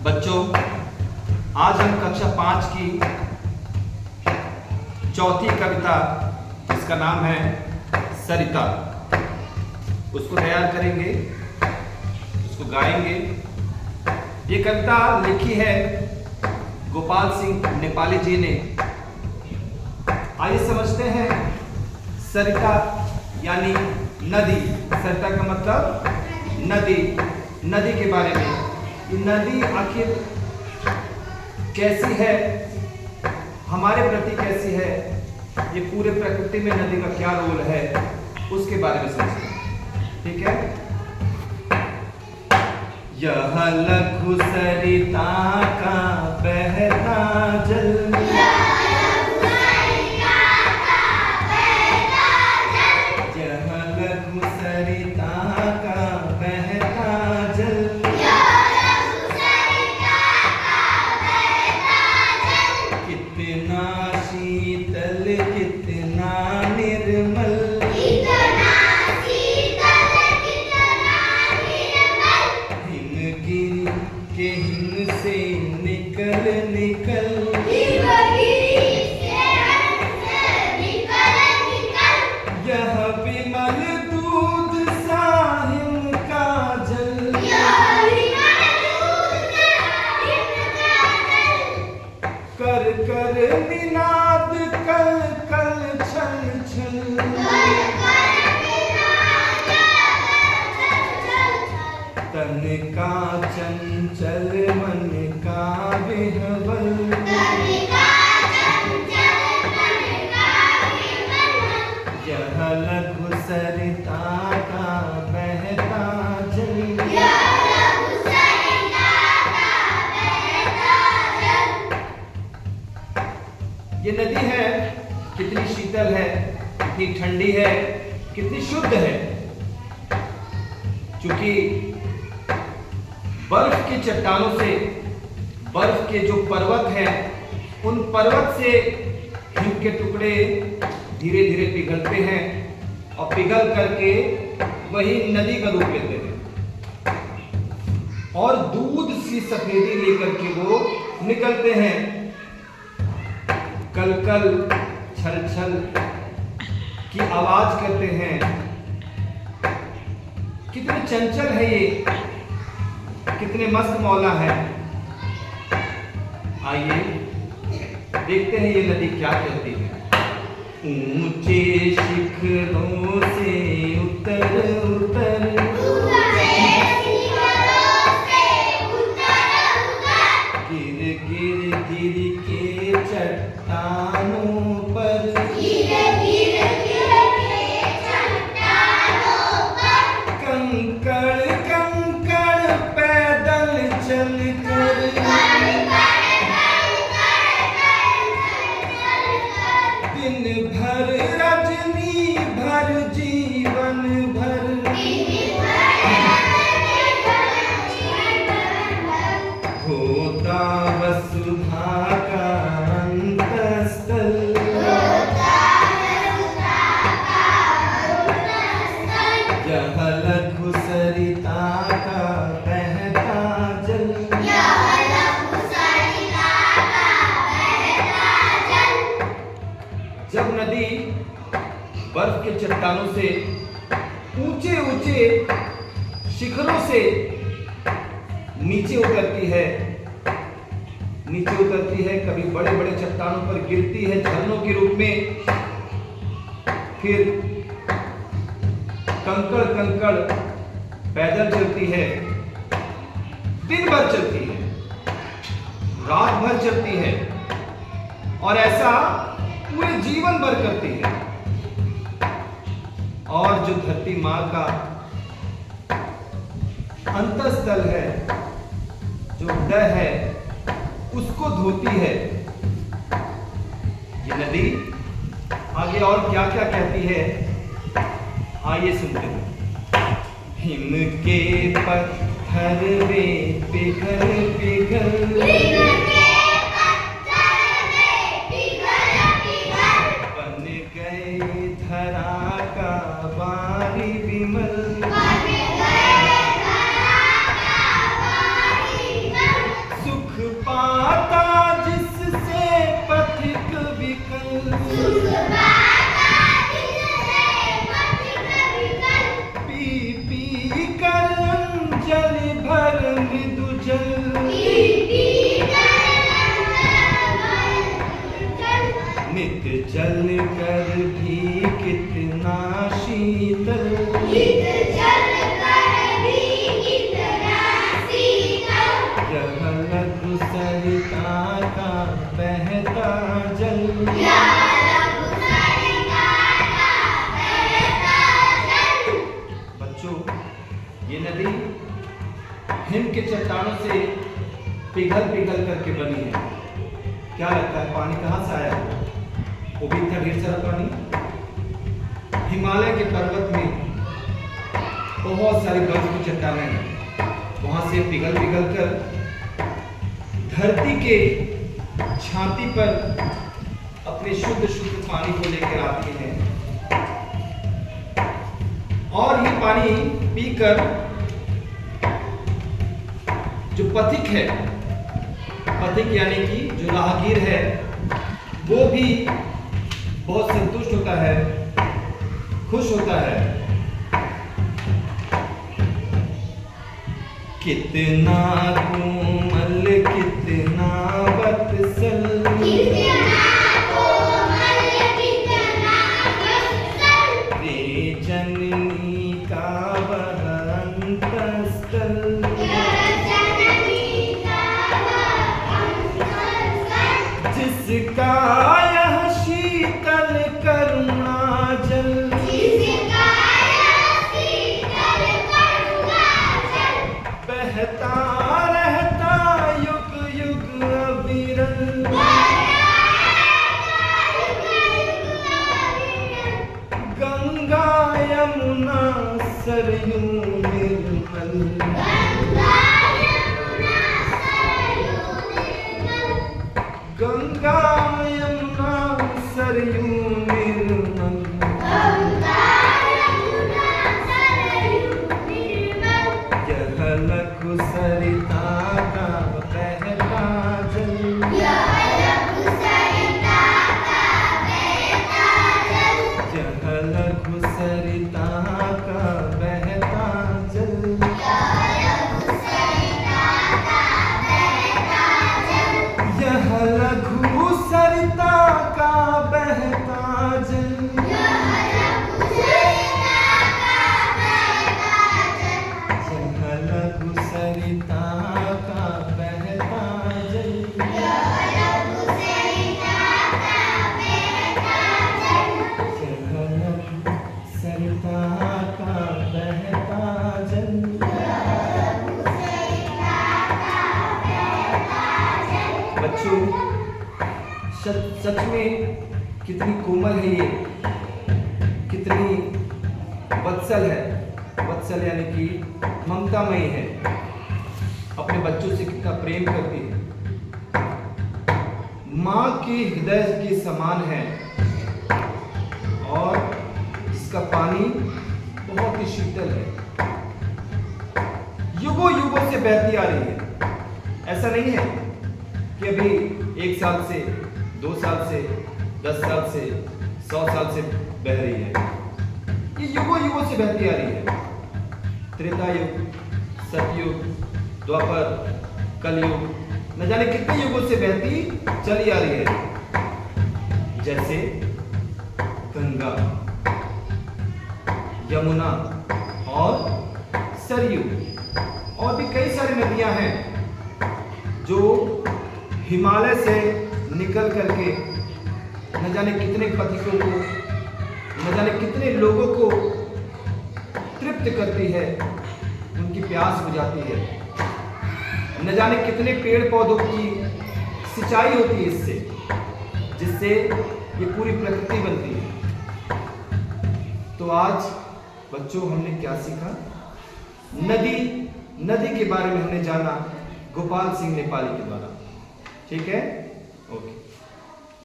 बच्चों, आज हम कक्षा 5 की चौथी कविता, जिसका नाम है सरिता, उसको तैयार करेंगे, उसको गाएंगे। ये कविता लिखी है गोपाल सिंह नेपाली जी ने। आइए समझते हैं सरिता यानी नदी। सरिता का मतलब नदी, नदी के बारे में। ये नदी आखिर कैसी है, हमारे प्रति कैसी है, ये पूरे प्रकृति में नदी का क्या रोल है, उसके बारे में समझते हैं। ठीक है। यह लघु सरिता का बहता जल, कर निनाद कल कल छल छल, तन का चंचल मन का विह्वल, यह लघु सरिता का बहता जल। ये नदी है, कितनी शीतल है, कितनी ठंडी है, कितनी शुद्ध है। क्योंकि बर्फ की चट्टानों से, बर्फ के जो पर्वत हैं, उन पर्वत से हिम के टुकड़े धीरे धीरे पिघलते हैं और पिघल करके वही नदी का रूप लेते हैं और दूध सी सफेदी लेकर के वो निकलते हैं। कल कल छल छल की आवाज करते हैं। कितने चंचल है ये, कितने मस्त मौला है। आइए देखते हैं ये नदी क्या कहती है। ऊंचे शिखरों से उतर उतर, गिर गिर गिर के चट्टानों पर, कंकड़ कंकड़ पैदल चल कर, दिन भर रजनी भर जीवन भर, होता वसुधा का अंतस्थल, यह लघु सरिता का बहता जल। जब नदी बर्फ के चट्टानों से, ऊंचे ऊंचे शिखरों से नीचे उतरती है, कभी बड़े बड़े चट्टानों पर गिरती है झरनों के रूप में, फिर कंकड़ कंकड़ पैदल चलती है, दिन भर चलती है, रात भर चलती है और ऐसा पूरे जीवन भर करती है। और जो धरती मां का अंतस्थल है, जो हृदय है, उसको धोती है ये नदी। आगे और क्या क्या कहती है, आइए सुनते हैं। हिम के पत्थर वे पिघल पिघल, बन गए धरा का बारी विमल, कर भी कितना शीतल, यह लघु सरिता का बहता जल। बच्चों, ये नदी हिम के चट्टानों से पिघल पिघल करके बनी है। क्या लगता है पानी कहाँ से आया? वो भी इतना ढेर सारा पानी हिमालय के पर्वत में बहुत सारी बर्फ की चट्टानें हैं, वहां से पिघल पिघल कर धरती के छाती पर अपने शुद्ध शुद्ध पानी को लेकर आती हैं और ये पानी पीकर जो पथिक है, पथिक यानी कि जो राहगीर है, वो भी बहुत संतुष्ट होता है, खुश होता है। कितना कोमल कितना वत्सल, रे जननी का वह अंतस्थल, जिसका यह शीतल करुणा जल, बहता रहता युग युग अविरल, गंगा यमुना सरयू निर्मल, गंगा यमुना सरयू निर्मल, यह लघु सरिता का बहता जल, यह लघु सरिता का बहता जल, यह लघु सरिता का बहता जल, यह लघु सरिता का बहता जल, यह लघु सरिता का बहता जल। बच्चों, सच में कितनी कोमल है ये, कितनी वत्सल है। वत्सल यानी कि ममतामयी है, अपने बच्चों से कितना प्रेम करती है, माँ के हृदय के समान है और इसका पानी बहुत ही शीतल है, युगों युगों से बहती आ रही है। ऐसा नहीं है कि अभी 1 साल से, 2 साल से, 10 साल से, 100 साल से बह रही है, ये युगों युगों से बहती आ रही है। त्रेता युग, सतयुग, द्वापर, कलयुग, न जाने कितने युगों से बहती चली आ रही है। जैसे गंगा, यमुना और सरयू, और भी कई सारी नदियां हैं जो हिमालय से निकल करके न जाने कितने पथिकों को, न जाने कितने लोगों को तृप्त करती है, उनकी प्यास बुझाती है। न जाने कितने पेड़ पौधों की सिंचाई होती है इससे, जिससे ये पूरी प्रकृति बनती है। तो आज बच्चों हमने क्या सीखा? नदी के बारे में हमने जाना गोपाल सिंह नेपाली के द्वारा। ठीक है।